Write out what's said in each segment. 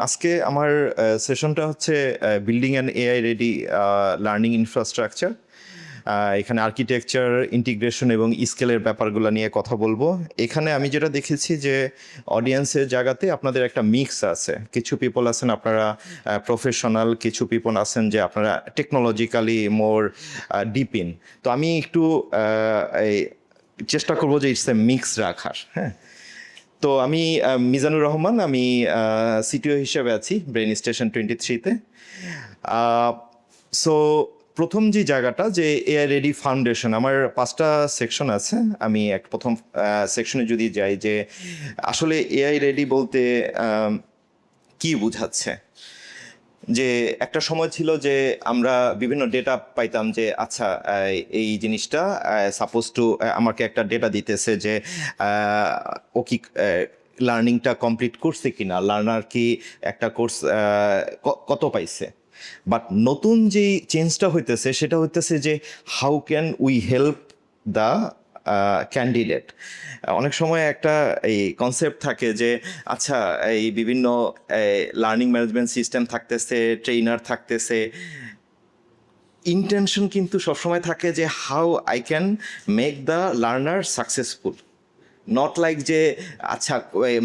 আজকে আমার সেশনটা হচ্ছে building and AI ready learning infrastructure. এখানে আর্কিটেকচার, ইন্টিগ্রেশন এবং স্কেলের ব্যাপারগুলো নিয়ে কথা বলবো। এখানে আমি যেটা দেখেছি যে অডিয়েন্সের জায়গাতে আপনাদের একটা মিক্স আছে। কিছু পিপল আছেন আপনারা প্রফেশনাল, কিছু পিপল আছেন যে আপনারা টেকনোলজিক্যালি মোর ডিপ ইন। তো আমি একটু এই চেষ্টা করবো যে ইটস এ মিক্স রাখার। হ্যাঁ, তো আমি মিজানুর রহমান, আমি সিটিও হিসেবে আছি ব্রেইন স্টেশন 23-তে। সো প্রথম যে জায়গাটা যে এআই রেডি ফাউন্ডেশন, আমার 5টা সেকশন আছে। আমি প্রথম সেকশনে যদি যাই যে আসলে এআই রেডি বলতে কি বোঝাচ্ছে। যে একটা সময় ছিল যে আমরা বিভিন্ন ডেটা পাইতাম যে আচ্ছা এই জিনিসটা সাপোজ টু আমাকে একটা ডেটা দিতেছে যে ও কি লার্নিংটা কমপ্লিট করছে কিনা, লার্নার কি একটা কোর্স কত পাইছে। বাট নতুন যে চেঞ্জটা হইতেছে সেটা হইতেছে যে how can we help the candidate. অনেক সময় একটা এই কনসেপ্ট থাকে যে আচ্ছা এই বিভিন্ন লার্নিং ম্যানেজমেন্ট সিস্টেম থাকতেছে, ট্রেনার থাকতেছে, ইন্টেনশন কিন্তু সবসময় থাকে যে how I can make the learner successful, not like যে আচ্ছা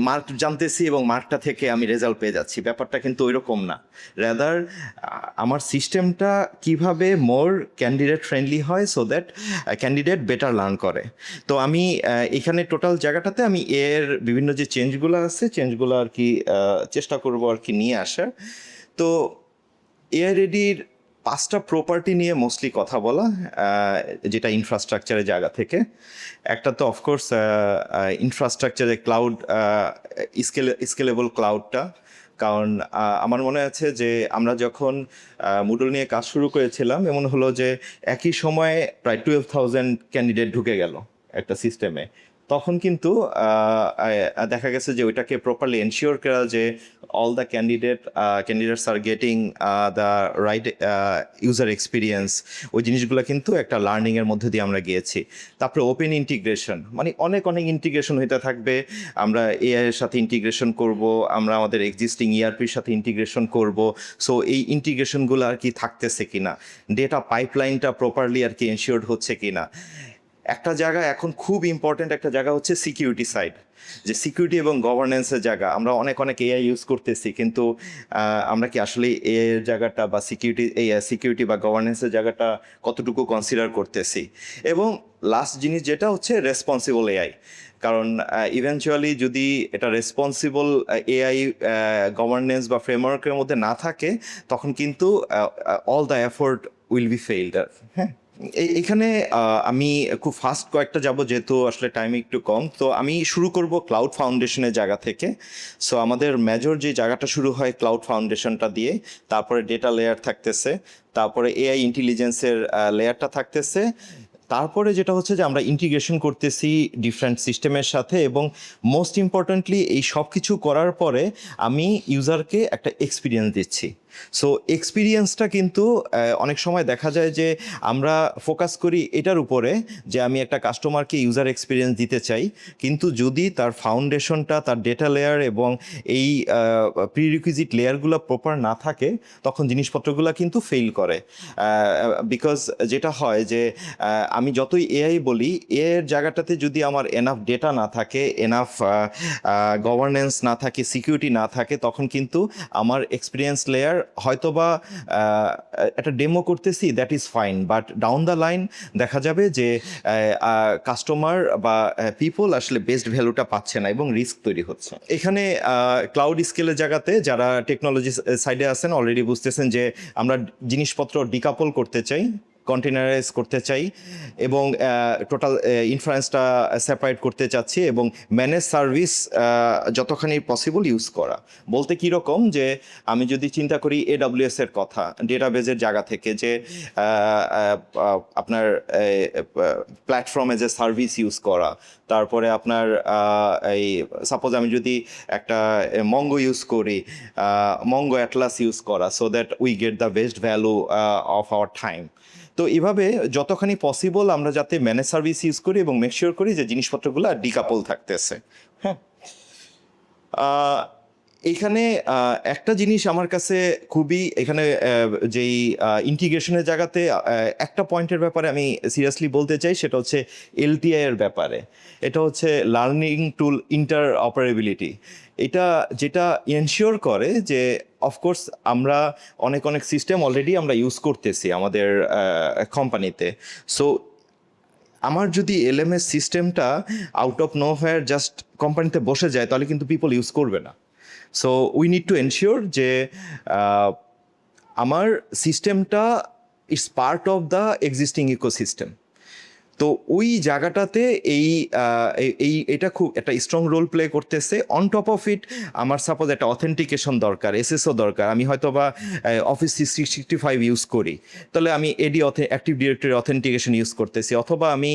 মার্ক জানতেছি এবং মার্কটা থেকে আমি রেজাল্ট পেয়ে যাচ্ছি। ব্যাপারটা কিন্তু ওই রকম না। রেদার আমার সিস্টেমটা কিভাবে মোর ক্যান্ডিডেট ফ্রেন্ডলি হয় so that candidate better learn করে। তো আমি এখানে টোটাল জায়গাটাতে আমি এর বিভিন্ন যে চেঞ্জগুলো আছে চেঞ্জগুলো আর কি চেষ্টা করবো আর কি নিয়ে আসার। তো এআই রেডির 5টা প্রপার্টি নিয়ে মোস্টলি কথা বলা, যেটা ইনফ্রাস্ট্রাকচারের জায়গা থেকে। একটা তো অফকোর্স ইনফ্রাস্ট্রাকচারে ক্লাউড, স্কেলেবল ক্লাউডটা। কারণ আমার মনে আছে যে আমরা যখন মুডল নিয়ে কাজ শুরু করেছিলাম, এমন হলো যে একই সময়ে প্রায় 12,000 ক্যান্ডিডেট ঢুকে গেল একটা সিস্টেমে। তখন কিন্তু দেখা গেছে যে ওইটাকে প্রপারলি এনশিওর করা যে all the candidates are getting the right user experience, ওই জিনিসগুলো কিন্তু একটা লার্নিংয়ের মধ্যে দিয়ে আমরা গিয়েছি। তারপরে ওপেন ইন্টিগ্রেশন, মানে অনেক অনেক ইন্টিগ্রেশন হইতে থাকবে। আমরা এআই এর সাথে ইন্টিগ্রেশন করব, আমরা আমাদের এক্সিস্টিং ইআরপির সাথে ইন্টিগ্রেশন করব। সো এই ইন্টিগ্রেশনগুলো আর কি থাকতেছে কিনা, ডেটা পাইপলাইনটা প্রপারলি আর কি এনশিওর্ড হচ্ছে কিনা। একটা জায়গা এখন খুব ইম্পর্ট্যান্ট একটা জায়গা হচ্ছে সিকিউরিটি সাইড, যে সিকিউরিটি এবং গভর্নেন্সের জায়গা। আমরা অনেক এআই ইউজ করতেছি, কিন্তু আমরা কি আসলে এআই এর জায়গাটা বা সিকিউরিটি বা গভর্নেন্সের জায়গাটা কতটুকু কনসিডার করতেছি। এবং লাস্ট জিনিস যেটা হচ্ছে রেসপন্সিবল এআই। কারণ ইভেনচুয়ালি যদি এটা রেসপন্সিবল এআই গভর্নেন্স বা ফ্রেমওয়ার্কের মধ্যে না থাকে, তখন কিন্তু all the effort will be failed. হ্যাঁ, এখানে আমি খুব ফাস্ট কয়েকটা যাব, যেহেতু আসলে টাইম একটু কম। তো আমি শুরু করব ক্লাউড ফাউন্ডেশনের জায়গা থেকে। সো আমাদের মেজর যে জায়গাটা শুরু হয় ক্লাউড ফাউন্ডেশনটা দিয়ে, তারপরে ডেটা লেয়ার থাকতেছে, তারপরে এআই ইন্টেলিজেন্সের লেয়ারটা থাকতেছে, তারপরে যেটা হচ্ছে যে আমরা ইন্টিগ্রেশন করতেছি ডিফারেন্ট সিস্টেমের সাথে, এবং মোস্ট ইম্পর্টেন্টলি এই সব কিছু করার পরে আমি ইউজারকে একটা এক্সপিরিয়েন্স দিচ্ছি। সো এক্সপিরিয়েন্সটা কিন্তু অনেক সময় দেখা যায় যে আমরা ফোকাস করি এটার উপরে যে আমি একটা কাস্টমারকে ইউজার এক্সপিরিয়েন্স দিতে চাই, কিন্তু যদি তার ফাউন্ডেশনটা, তার ডেটা লেয়ার এবং এই প্রিরিকুইজিট লেয়ারগুলো প্রপার না থাকে, তখন জিনিসপত্রগুলো কিন্তু ফেল করে। বিকজ যেটা হয় যে আমি যতই এআই বলি, এর জায়গাটাতে যদি আমার এনাফ ডেটা না থাকে, এনাফ গভর্নেন্স না থাকে, সিকিউরিটি না থাকে, তখন কিন্তু আমার এক্সপিরিয়েন্স লেয়ার হয়তোবা একটা ডেমো করতেছি, that is fine, but down the line দেখা যাবে যে কাস্টমার বা পিপল আসলে বেস্ট ভ্যালুটা পাচ্ছে না এবং রিস্ক তৈরি হচ্ছে। এখানে ক্লাউড স্কেলের জায়গাতে যারা টেকনোলজি সাইডে আছেন অলরেডি বুঝতেছেন যে আমরা জিনিসপত্র ডিকাপল করতে চাই, কন্টেনারাইজ করতে চাই, এবং টোটাল ইনফ্রারেন্সটা সেপারেট করতে চাচ্ছি, এবং ম্যানেজ সার্ভিস যতখানি পসিবল ইউজ করা। বলতে কীরকম যে আমি যদি চিন্তা করি AWS এর কথা, ডেটাবেজের জায়গা থেকে, যে আপনার platform as a service use করা, তারপরে আপনার এই সাপোজ আমি যদি একটা মঙ্গো ইউজ করি, মঙ্গো অ্যাটলাস ইউজ করা, so that we get the best value of our time. তো এইভাবে যতখানি পসিবল আমরা যাতে ম্যানেজ সার্ভিস ইউজ করি এবং মেক শিওর করি যে জিনিসপত্রগুলো ডিকাপল থাকতেছে। হ্যাঁ, এইখানে একটা জিনিস আমার কাছে খুবই এখানে যেই ইন্টিগ্রেশনের জায়গাতে একটা পয়েন্টের ব্যাপারে আমি সিরিয়াসলি বলতে চাই, সেটা হচ্ছে এলটিআই এর ব্যাপারে। এটা হচ্ছে লার্নিং টুল ইন্টার অপারেবিলিটি। এটা যেটা এনশিওর করে যে অফকোর্স আমরা অনেক অনেক সিস্টেম অলরেডি আমরা ইউজ করতেছি আমাদের কোম্পানিতে। সো আমার যদি এলএমএস সিস্টেমটা out of know where just কোম্পানিতে বসে যায়, তাহলে কিন্তু পিপল ইউজ করবে না। So we need to ensure যে আমার সিস্টেমটা it's part of the existing ecosystem. তো ওই জায়গাটাতে এটা খুব একটা স্ট্রং রোল প্লে করতেছে। অন টপ অফ ইট আমার সাপোজ একটা অথেন্টিকেশন দরকার, এসএসও দরকার। আমি হয়তো বা অফিস 365 ইউজ করি, তাহলে আমি অ্যাক্টিভ ডিরেক্টরি অথেন্টিকেশন ইউজ করতেছি, অথবা আমি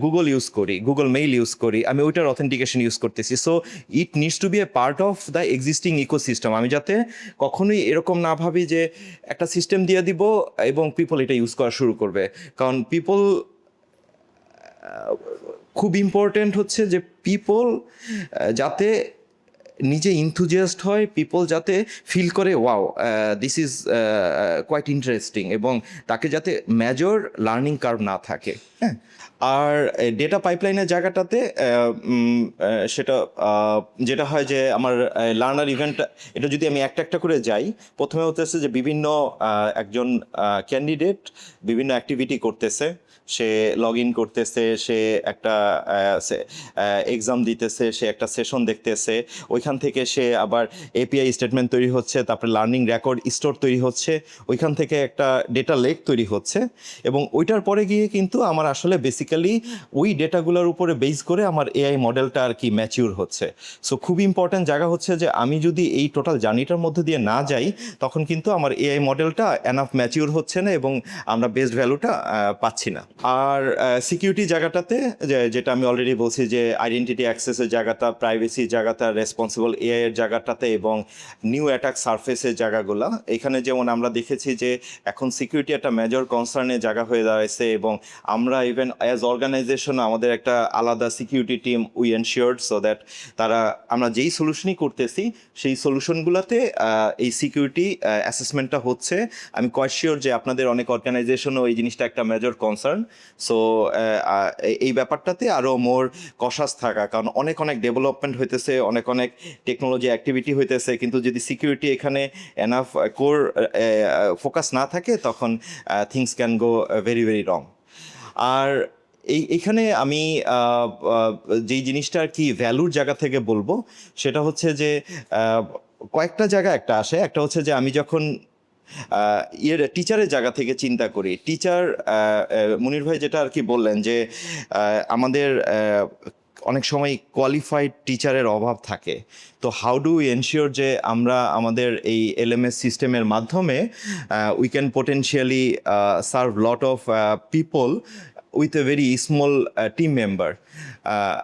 গুগল ইউজ করি, গুগল মেইল ইউজ করি, আমি ওইটার অথেন্টিকেশন ইউজ করতেছি। So it needs to be a part of the existing ecosystem. আমি যাতে কখনোই এরকম না ভাবি যে একটা সিস্টেম দিয়ে দিব এবং পিপল এটা ইউজ করা শুরু করবে। কারণ পিপল খুব ইম্পর্টেন্ট হচ্ছে যে পিপল যাতে নিজে ইনথুজিয়াস্ট হয়, পিপল যাতে ফিল করে wow this is quite interesting, এবং তাকে যাতে মেজর লার্নিং কার্ভ না থাকে। হ্যাঁ, আর ডেটা পাইপলাইনের জায়গাটাতে সেটা যেটা হয় যে আমার লার্নার ইভেন্ট, এটা যদি আমি একটা একটা করে যাই, প্রথমে হতেছে যে বিভিন্ন একজন ক্যান্ডিডেট বিভিন্ন অ্যাক্টিভিটি করতেছে, সে লগ ইন করতেছে, সে একটা এক্সাম দিতেছে, সে একটা সেশন দেখতেছে, ওইখান থেকে সে আবার এপিআই স্টেটমেন্ট তৈরি হচ্ছে, তারপরে লার্নিং রেকর্ড স্টোর তৈরি হচ্ছে, ওইখান থেকে একটা ডেটা লেক তৈরি হচ্ছে, এবং ওইটার পরে গিয়ে কিন্তু আমার আসলে বেসিক্যালি ওই ডেটাগুলোর উপরে বেস করে আমার এআই মডেলটা আর কি ম্যাচিউর হচ্ছে। সো খুব ইম্পর্ট্যান্ট জায়গা হচ্ছে যে আমি যদি এই টোটাল জার্নিটার মধ্যে দিয়ে না যাই, তখন কিন্তু আমার এআই মডেলটা এনাফ ম্যাচিউর হচ্ছে না এবং আমরা বেস্ট ভ্যালুটা পাচ্ছি না। আর সিকিউরিটি জায়গাটাতে যেটা আমি অলরেডি বলছি যে আইডেন্টিটি অ্যাক্সেসের জায়গাটা, প্রাইভেসি জায়গাটা, রেসপন্সিবল এআই এর জায়গাটাতে, এবং নিউ অ্যাটাক সারফেসের জায়গাগুলো, এখানে যেমন আমরা দেখেছি যে এখন সিকিউরিটি একটা মেজর কনসার্নের জায়গা হয়ে দাঁড়াইছে, এবং আমরা ইভেন অ্যাজ অর্গানাইজেশন আমাদের একটা আলাদা security team we ensured so that তারা আমরা যেই সলিউশনই করতেছি সেই সলিউশনগুলোতে এই সিকিউরিটি অ্যাসেসমেন্টটা হচ্ছে। আমি কোয়াইট শিওর যে আপনাদের অনেক অর্গানাইজেশনও এই জিনিসটা একটা মেজর কনসার্ন। সো এই ব্যাপারটাতে আরও মোর কশাস থাকা, কারণ অনেক অনেক ডেভেলপমেন্ট হইতেছে, অনেক অনেক টেকনোলজি অ্যাক্টিভিটি হইতেছে, কিন্তু যদি সিকিউরিটি এখানে এনাফ কোর ফোকাস না থাকে, তখন things can go very very wrong. আর এইখানে আমি যেই জিনিসটা আর কি ভ্যালুর জায়গা থেকে বলবো, সেটা হচ্ছে যে কয়েকটা জায়গা একটা আসে। একটা হচ্ছে যে আমি যখন টিচারের জায়গা থেকে চিন্তা করি, টিচার মুনির ভাই যেটা আর কি বললেন যে আমাদের অনেক সময় কোয়ালিফাইড টিচারের অভাব থাকে। তো হাউ ডু উই এনশিওর যে আমরা আমাদের এই এলএমএস সিস্টেমের মাধ্যমে we can potentially serve lot of people with a very small team member.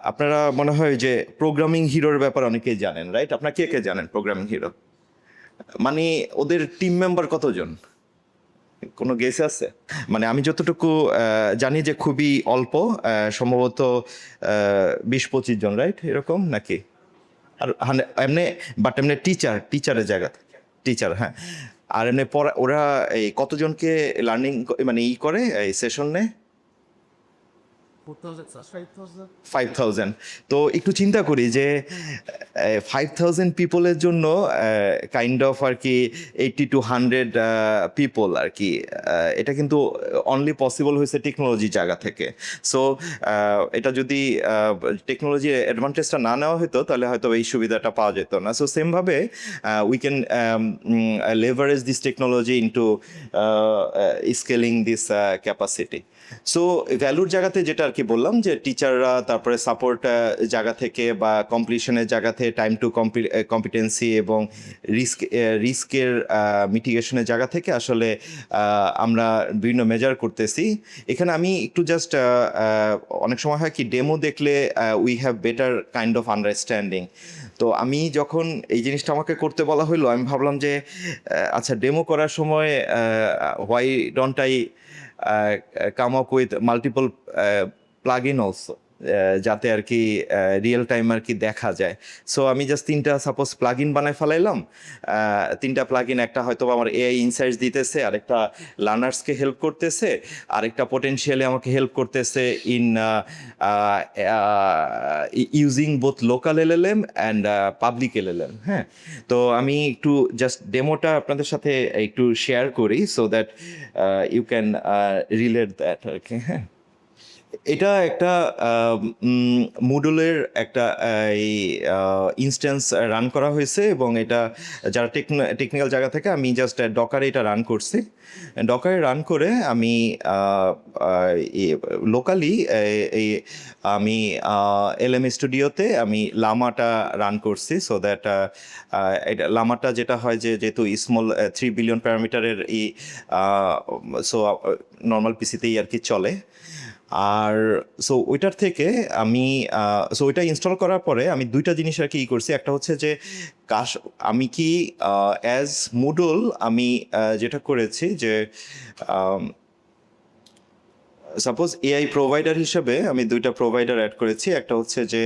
আপনারা মনে হয় যে প্রোগ্রামিং হিরোর ব্যাপার অনেকেই জানেন, রাইট? আপনারা কে কে জানেন প্রোগ্রামিং হিরো? মানে ওদের টিম মেম্বার কতজন, কোনো গেস আছে? মানে আমি যতটুকু জানি যে খুবই অল্প, সম্ভবত 20-25 জন, রাইট? এরকম নাকি? আর এমনি, বাট এমনি টিচারের জায়গা, টিচার, হ্যাঁ। আর এমনি পড়া ওরা এই কতজনকে লার্নিং মানে করে এই সেশন নেয়? 5,000। তো একটু চিন্তা করি যে 5,000 পিপলের জন্য কাইন্ড অফ আর কি 80-100 পিপল আর কি, এটা কিন্তু অনলি পসিবল হয়েছে টেকনোলজি জায়গা থেকে। সো এটা যদি টেকনোলজির অ্যাডভান্টেজটা না নেওয়া হতো, তাহলে হয়তো এই সুবিধাটা পাওয়া যেত না। সো সেমভাবে we can leverage this technology into scaling this capacity. So ভ্যালুর জায়গাতে যেটা আর কি বললাম যে টিচাররা, তারপরে সাপোর্ট জায়গা থেকে বা কমপ্লিশনের জায়গা থেকে টাইম টু কম্পিটেন্সি এবং রিস্কের মিটিগেশনের জায়গা থেকে আসলে আমরা বিভিন্ন মেজার করতেছি। এখানে আমি একটু জাস্ট অনেক সময় হয় কি ডেমো দেখলে we have better kind of understanding. তো আমি যখন এই জিনিসটা আমাকে করতে বলা হইলো, আমি ভাবলাম যে আচ্ছা ডেমো করার সময় why don't I come up with multiple plugin also, যাতে আর কি রিয়েল টাইম আর কি দেখা যায়। সো আমি জাস্ট 3টা সাপোজ প্লাগ ইন বানায় ফেলাইলাম। 3টা প্লাগ ইন, একটা হয়তো আমার এআই ইনসাইটস দিতেছে, আরেকটা লার্নার্সকে হেল্প করতেছে, আরেকটা পোটেনশিয়ালি আমাকে হেল্প করতেছে in using both local LLM and public LLM. হ্যাঁ, তো আমি একটু জাস্ট ডেমোটা আপনাদের সাথে একটু শেয়ার করি so that you can relate that আর কি। হ্যাঁ, এটা একটা মুডলের একটা ইনস্ট্যান্স রান করা হয়েছে, এবং এটা যারা টেকনিক্যাল জায়গা থেকে আমি জাস্ট ডকারে এটা রান করছি। ডকারে রান করে আমি লোকালি এই আমি এলএম স্টুডিওতে আমি লামাটা রান করছি সো দ্যাট এটা লামাটা যেটা হয় যে যেহেতু স্মল 3 বিলিয়ন প্যারামিটারের এই সো নর্মাল পিসিতেই আর কি চলে। আর সো ওইটার থেকে আমি সো ওইটা ইনস্টল করার পরে আমি 2টা জিনিস আর কি করছি। একটা হচ্ছে যে আমি কি অ্যাজ মুডল আমি যেটা করেছি যে সাপোজ এআই প্রোভাইডার হিসেবে আমি 2টা প্রোভাইডার অ্যাড করেছি। একটা হচ্ছে যে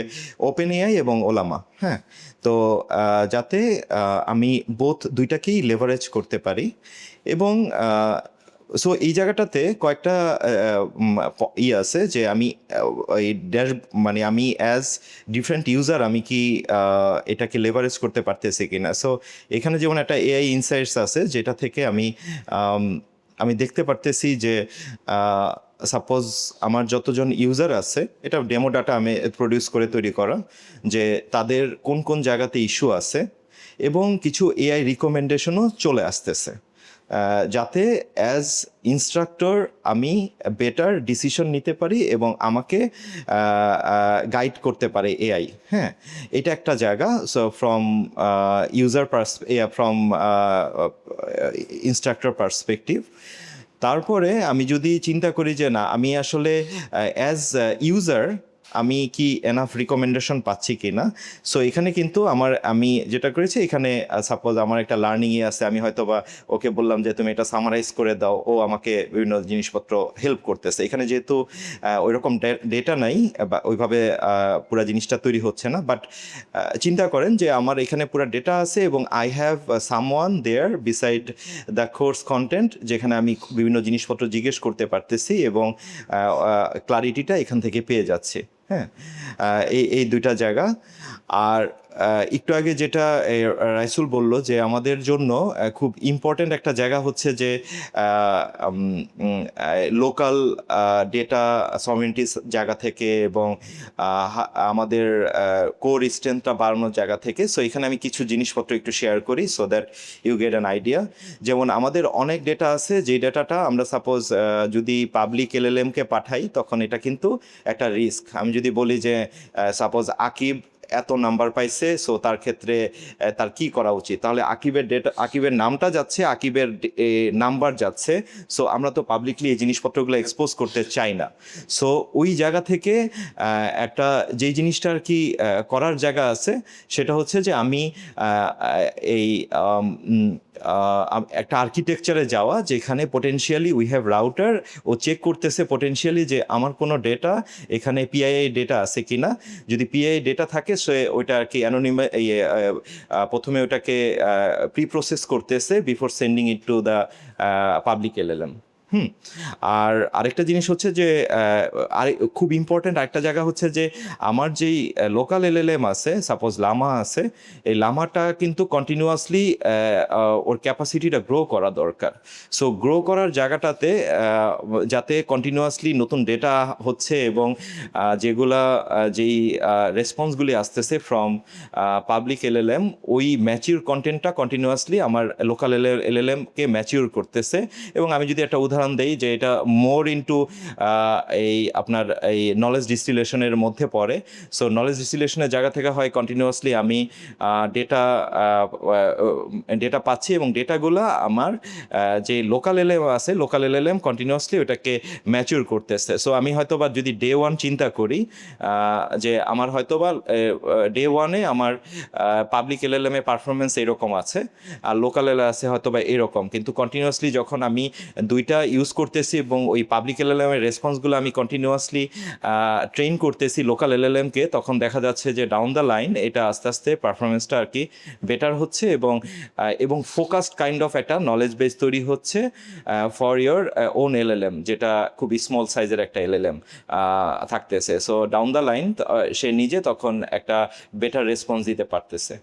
ওপেন এআই এবং ওলামা। হ্যাঁ, তো যাতে আমি বোথ 2টাকেই লেভারেজ করতে পারি। এবং সো এই জায়গাটাতে কয়েকটা আছে যে আমি এই মানে আমি অ্যাজ ডিফারেন্ট ইউজার আমি কি এটাকে লেভারেজ করতে পারতেছি কিনা। সো এখানে যেমন একটা এআই ইনসাইটস আছে যেটা থেকে আমি দেখতে পারতেছি যে সাপোজ আমার যতজন ইউজার আছে, এটা ডেমো ডাটা আমি প্রডিউস করে তৈরি করা, যে তাদের কোন কোন জায়গাতে ইস্যু আছে, এবং কিছু এআই রিকমেন্ডেশনও চলে আসতেছে যাতে অ্যাজ ইনস্ট্রাক্টর আমি বেটার ডিসিশন নিতে পারি এবং আমাকে গাইড করতে পারে এআই। হ্যাঁ, এটা একটা জায়গা। So from user from instructor perspective. তারপরে আমি যদি চিন্তা করি যে না, আমি আসলে অ্যাজ ইউজার আমি কি এনাফ রিকমেন্ডেশন পাচ্ছি কি না। সো এখানে কিন্তু আমি যেটা করেছি, এখানে সাপোজ আমার একটা লার্নিংয়ে আছে, আমি হয়তো বা ওকে বললাম যে তুমি এটা সামারাইজ করে দাও, ও আমাকে বিভিন্ন জিনিসপত্র হেল্প করতেছে। এখানে যেহেতু ওইরকম ডেটা নাই বা ওইভাবে পুরো জিনিসটা তৈরি হচ্ছে না, বাট চিন্তা করেন যে আমার এখানে পুরো ডেটা আছে এবং I have someone there beside the course content, যেখানে আমি বিভিন্ন জিনিসপত্র জিজ্ঞেস করতে পারতেছি এবং ক্লারিটিটা এখান থেকে পেয়ে যাচ্ছে। হ্যাঁ, এই 2টা জায়গা। আর একটু আগে যেটা রাইসুল বলল যে আমাদের জন্য খুব ইম্পর্ট্যান্ট একটা জায়গা হচ্ছে যে লোকাল ডেটা সভরেন্টিস জায়গা থেকে এবং আমাদের কোর স্ট্রেংথটা বাড়ানোর জায়গা থেকে। সো এখানে আমি কিছু জিনিসপত্র একটু শেয়ার করি so that you get an idea. যেমন আমাদের অনেক ডেটা আছে, যেই ডেটাটা আমরা সাপোজ যদি পাবলিক এলএলএমকে পাঠাই তখন এটা কিন্তু একটা রিস্ক। আমি যদি বলি যে সাপোজ আকিব এত নাম্বার পাইছে, সো তার ক্ষেত্রে তার কি করা উচিত, তাহলে আকিবের নামটা যাচ্ছে, আকিবের নাম্বার যাচ্ছে। সো আমরা তো পাবলিকলি এই জিনিসপত্রগুলো এক্সপোজ করতে চাই না। সো ওই জায়গা থেকে একটা যেই জিনিসটা আর কি করার জায়গা আছে সেটা হচ্ছে যে আমি এই একটা আর্কিটেকচারে যাওয়া, যেখানে পোটেনশিয়ালি উই হ্যাভ রাউটার, ও চেক করতেছে পোটেনশিয়ালি যে আমার কোনো ডেটা এখানে পিআইআই ডেটা আছে কিনা। যদি পিআইআই ডেটা থাকে সে ওইটা আর কি প্রথমে ওটাকে প্রি প্রসেস করতেছে before sending it to the public LLM. আর আরেকটা জিনিস হচ্ছে যে খুব ইম্পর্ট্যান্ট আরেকটা জায়গা হচ্ছে যে আমার যেই লোকাল এলএলএম আছে, সাপোজ লামা আছে, এই লামাটা কিন্তু কন্টিনিউয়াসলি ওর ক্যাপাসিটিটা গ্রো করা দরকার। সো গ্রো করার জায়গাটাতে যাতে কন্টিনিউয়াসলি নতুন ডেটা হচ্ছে এবং যেই রেসপন্সগুলি আসতেছে ফ্রম পাবলিক এলএলএম, ওই ম্যাচিউর কন্টেন্টটা কন্টিনিউয়াসলি আমার লোকাল এলএলএমকে ম্যাচিউর করতেছে। এবং আমি যদি একটা উদাহরণ দেই যে এটা মোর ইনটু আপনার এই নলেজ ডিস্টিলেশনের মধ্যে পড়ে। সো নলেজ ডিস্টিলেশনের জায়গা থেকে হয় কন্টিনিউয়াসলি আমি ডেটা পাচ্ছি এবং ডেটাগুলো আমার যে লোকাল এলএলএম আছে, লোকাল এলএলএম কন্টিনিউয়াসলি ওটাকে ম্যাচিউর করতেছে। সো আমি হয়তোবা যদি ডে 1 চিন্তা করি যে আমার হয়তোবা ডে 1-এ আমার পাবলিক এলএলএম এর পারফরমেন্স এরকম আছে আর লোকাল এলএলএম আছে হয়তোবা এরকম, কিন্তু কন্টিনিউয়াসলি যখন আমি 2টা ইউজ করতেছি এবং ওই পাবলিক এলএলএমের রেসপন্সগুলো আমি কন্টিনিউয়াসলি ট্রেন করতেছি লোকাল এলএলএমকে, তখন দেখা যাচ্ছে যে ডাউন দ্য লাইন এটা আস্তে আস্তে পারফরমেন্সটা আর কি বেটার হচ্ছে এবং ফোকাসড কাইন্ড অফ একটা নলেজ বেস তৈরি হচ্ছে ফর ইয়োর ওন এলএলএম, যেটা খুব স্মল সাইজের একটা এলএলএম থাকতেছে। সো ডাউন দ্য লাইন সে নিজে তখন একটা বেটার রেসপন্স দিতে পারতেছে।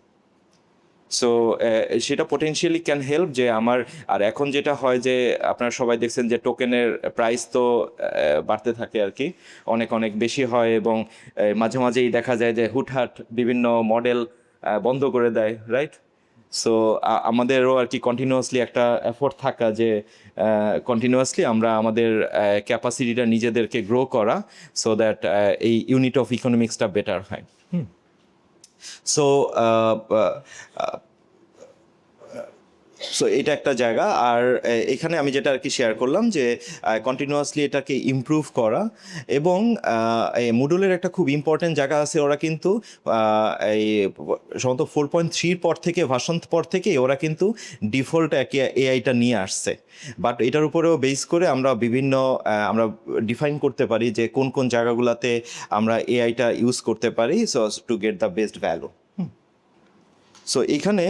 সো সেটা পোটেনশিয়ালি ক্যান হেল্প যে আমার। আর এখন যেটা হয় যে আপনারা সবাই দেখছেন যে টোকেনের প্রাইস তো বাড়তে থাকে আর কি, অনেক অনেক বেশি হয় এবং মাঝে মাঝেই দেখা যায় যে হুটহাট বিভিন্ন মডেল বন্ধ করে দেয়, রাইট? সো আমাদেরও আর কি কন্টিনিউয়াসলি একটা এফোর্ট থাকা যে কন্টিনিউয়াসলি আমরা আমাদের ক্যাপাসিটিটা নিজেদেরকে গ্রো করা, সো দ্যাট এই ইউনিট অফ ইকোনমিক্সটা বেটার হয়। সো সো এটা একটা জায়গা। আর এখানে আমি যেটা আর কি শেয়ার করলাম যে কন্টিনিউয়াসলি এটাকে ইমপ্রুভ করা এবং এই মুডুলের একটা খুব ইম্পর্টেন্ট জায়গা আছে, ওরা কিন্তু এই সম্ভবত 4.3 পর থেকে ভার্সন পর থেকে ওরা কিন্তু ডিফল্ট এআইটা নিয়ে আসছে, বাট এটার উপরেও বেস করে আমরা আমরা ডিফাইন করতে পারি যে কোন কোন জায়গাগুলোতে আমরা এআইটা ইউজ করতে পারি so to get the best value. So এখানে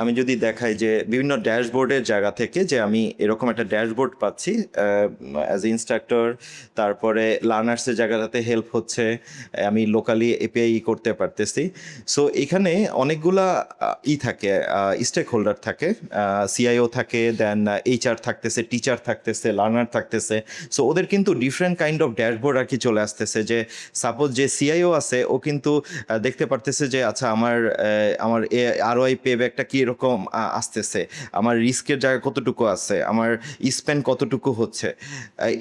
আমি যদি দেখাই যে বিভিন্ন ড্যাশবোর্ডের জায়গা থেকে যে আমি এরকম একটা ড্যাশবোর্ড পাচ্ছি অ্যাজ এ ইনস্ট্রাক্টর, তারপরে লার্নার্সের জায়গাটাতে হেল্প হচ্ছে, আমি লোকালি এপিআই করতে পারতেছি। সো এখানে অনেকগুলা থাকে, স্টেক হোল্ডার থাকে, সিআইও থাকে, দেন এইচআর থাকতেছে, টিচার থাকতেছে, লার্নার থাকতেছে। সো ওদের কিন্তু ডিফারেন্ট কাইন্ড অফ ড্যাশবোর্ড আর কি চলে আসতেছে, যে সাপোজ যে সিআইও আছে ও কিন্তু দেখতে পারতেছে যে আচ্ছা আমার আরওআই পে ব্যাকটা কীরকম আসতেছে, আমার রিস্কের জায়গা কতটুকু আছে, আমার স্পেন্ড কতটুকু হচ্ছে।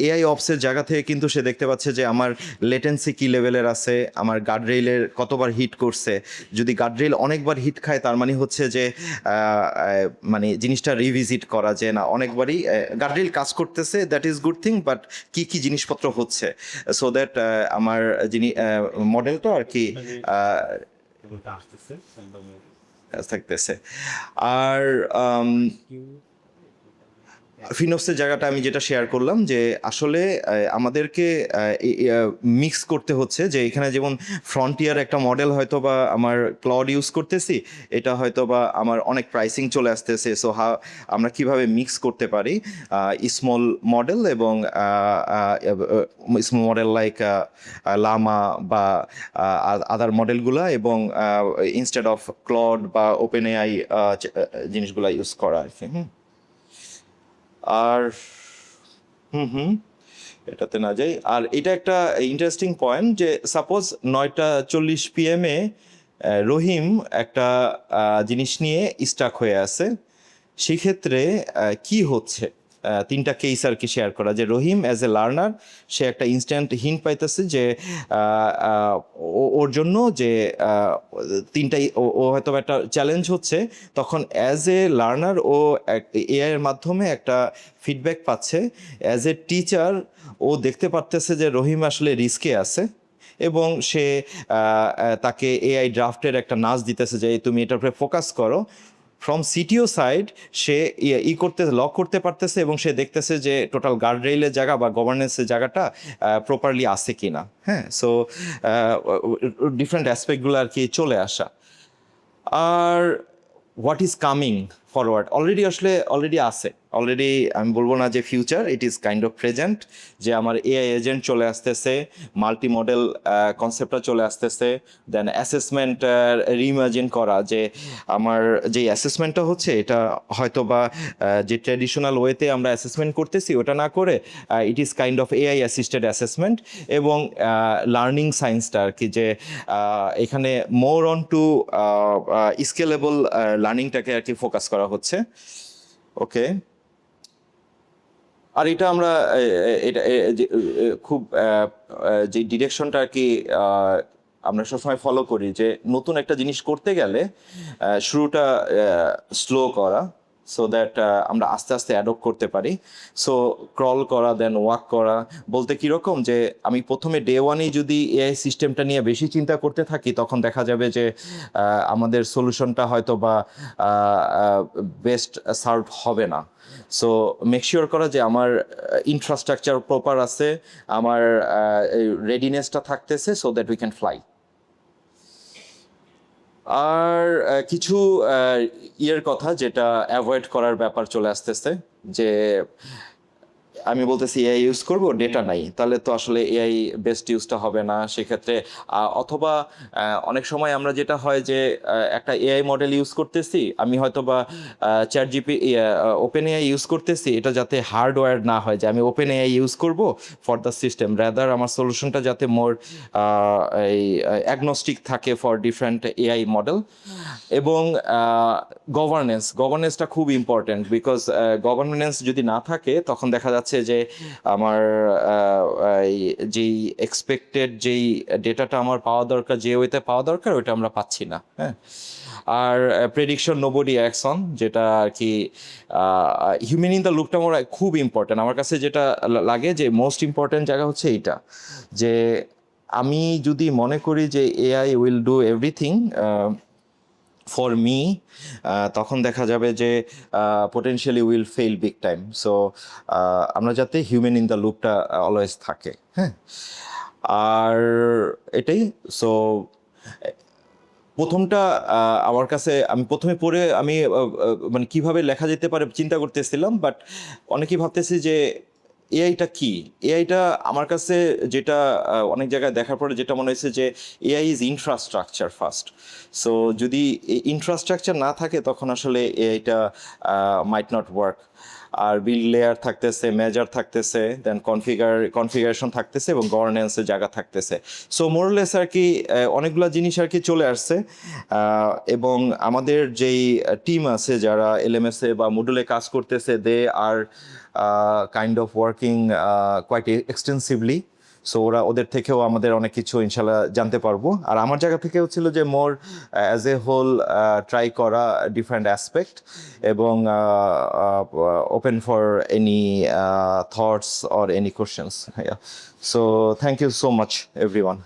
এআই অপসের জায়গা থেকে কিন্তু সে দেখতে পাচ্ছে যে আমার লেটেন্সি কী লেভেলের আছে, আমার গার্ডরেইলের কতবার হিট করছে। যদি গার্ডরেইল অনেকবার হিট খায় তার মানে হচ্ছে যে মানে জিনিসটা রিভিজিট করা যায় না, অনেকবারই গার্ডরেইল কাজ করতেছে, that is good thing, but কী কী জিনিসপত্র হচ্ছে সো দ্যাট আমার মডেলটা আর কি থাকতেছে। আর ফিনোপসের জায়গাটা আমি যেটা শেয়ার করলাম যে আসলে আমাদেরকে মিক্স করতে হচ্ছে, যে এখানে যেমন ফ্রন্টিয়ার একটা মডেল হয়তো বা আমার ক্লড ইউজ করতেছি, এটা হয়তো বা আমার অনেক প্রাইসিং চলে আসতেছে। সো আমরা কিভাবে মিক্স করতে পারি স্মল মডেল এবং স্মল মডেল লাইক লামা বা আদার মডেলগুলা, এবং ইনস্টেড অফ ক্লড বা ওপেন এআই জিনিসগুলা ইউজ করা আর কি। আর এটাতে না যাই। আর এটা একটা ইন্টারেস্টিং পয়েন্ট যে সাপোজ 9:40 PM রহিম একটা জিনিস নিয়ে স্টাক হয়ে আছে, সেক্ষেত্রে কি হচ্ছে 3টা কেস আর কি শেয়ার করা, যে রহিম অ্যাজ এ লার্নার সে একটা ইনস্ট্যান্ট হিন্ট পাইতেছে যে ওর জন্য যে 3টাই ও হয়তো একটা চ্যালেঞ্জ হচ্ছে, তখন অ্যাজ এ লার্নার ও এআই এর মাধ্যমে একটা ফিডব্যাক পাচ্ছে। অ্যাজ এ টিচার ও দেখতে পারতেছে যে রহিম আসলে রিস্কে আছে এবং সে তাকে এআই ড্রাফটের একটা নাচ দিতেছে যে তুমি এটার উপরে ফোকাস করো। From CTO side say lock করতে পারতেছে এবং সে দেখতেছে যে টোটাল গার্ডরেইলের জায়গা বা গভর্নেন্সের জায়গাটা প্রপারলি আছে কি না। হ্যাঁ, সো ডিফারেন্ট অ্যাসপেক্টগুলো আর কি চলে আসা। আর what is coming forward already আছে, অলরেডি আমি বলবো না যে future, it is kind of present, যে আমার এআই এজেন্ট চলে আসতেছে, মাল্টি মডেল কনসেপ্টটা চলে আসতেছে, দেন অ্যাসেসমেন্ট রিইমাজিন করা, যে আমার যে অ্যাসেসমেন্টটা হচ্ছে এটা হয়তো বা যে ট্র্যাডিশনাল ওয়েতে আমরা অ্যাসেসমেন্ট করতেছি ওটা না করে ইট is kind of AI assisted assessment, এবং লার্নিং সায়েন্সটা আর কি, যে এখানে মোর অন টু স্কেলেবল লার্নিংটাকে আর কি ফোকাস করা হচ্ছে। ওকে, আর এটা আমরা এটা খুব যে ডিরেকশনটা আর কি আমরা সবসময় ফলো করি, যে নতুন একটা জিনিস করতে গেলে শুরুটা স্লো করা, সো দ্যাট আমরা আস্তে আস্তে অ্যাডপ্ট করতে পারি। সো ক্রল করা দেন ওয়াক করা বলতে কীরকম যে আমি প্রথমে ডে ওয়ানেই যদি এআই সিস্টেমটা নিয়ে বেশি চিন্তা করতে থাকি তখন দেখা যাবে যে আমাদের সলিউশনটা হয়তো বা বেস্ট সার্ভ হবে না। সো মেক শিওর করা যে আমার ইনফ্রাস্ট্রাকচার প্রপার আছে, আমার রেডিনেসটা থাকতেছে so that we can fly. আর কিছু ইয়ের কথা যেটা অ্যাভয়েড করার ব্যাপার চলে আসতেছে, যে আমি বলতেছি এআই ইউজ করব, ডেটা নাই, তাহলে তো আসলে এআই বেস্ট ইউজটা হবে না সেক্ষেত্রে। অথবা অনেক সময় আমরা যেটা হয় যে একটা এআই মডেল ইউজ করতেছি, আমি হয়তো বা chat GP open AI use করতেছি, এটা যাতে হার্ডওয়্যার না হয় যে আমি ওপেন এআই ইউজ করব ফর দ্য সিস্টেম, রাদার আমার সলিউশনটা যাতে মোর এই অ্যাগনস্টিক থাকে ফর ডিফারেন্ট এআই মডেল। এবং গভর্নেন্সটা খুব ইম্পর্ট্যান্ট, বিকজ গভর্নেন্স যদি না থাকে তখন দেখা যাচ্ছে যে আমার যেই এক্সপেক্টেড যেই ডেটাটা আমার পাওয়া দরকার, যে ওয়েতে পাওয়া দরকার ওইটা আমরা পাচ্ছি না। হ্যাঁ, আর প্রেডিকশন নোবডি অ্যাক্টস অন, যেটা আর কি হিউম্যান ইন দ্য লুপটা আমার খুব ইম্পর্ট্যান্ট। আমার কাছে যেটা লাগে যে মোস্ট ইম্পর্ট্যান্ট জায়গা হচ্ছে এইটা, যে আমি যদি মনে করি যে AI will do everything for me, তখন দেখা যাবে যে potentially will fail big time. So আমরা যাতে হিউম্যান ইন দ্য লুপটা অলওয়েজ থাকে। হ্যাঁ, আর এটাই। সো প্রথমটা আমার কাছে, আমি প্রথমে পড়ে আমি মানে কিভাবে লেখা যেতে পারে চিন্তা করতেছিলাম, বাট অনেকেই ভাবতেছি যে এআইটা কি। এআইটা আমার কাছে যেটা অনেক জায়গায় দেখার পরে যেটা মনে হয়েছে যে AI is infrastructure first. So যদি ইনফ্রাস্ট্রাকচার না থাকে তখন আসলে এআইটা মাইট নট ওয়ার্ক। আর বিল্ড লেয়ার থাকতেছে, মেজার থাকতেছে, দেন কনফিগারেশন থাকতেছে এবং গভর্নেন্সের জায়গা থাকতেছে। সো মোরলেস আর কি অনেকগুলো জিনিস আর কি চলে আসছে। এবং আমাদের যেই টিম আছে যারা এলএমএসে বা মডুলে কাজ করতেছে, they are kind of working quite extensively. So ওদের থেকেও আমাদের অনেক কিছু ইনশাল্লাহ জানতে পারবো। আর আমার জায়গা থেকে হচ্ছিল যে more as a whole try করা ডিফারেন্ট অ্যাসপেক্ট, এবং open for any thoughts or any questions. So thank you so much everyone.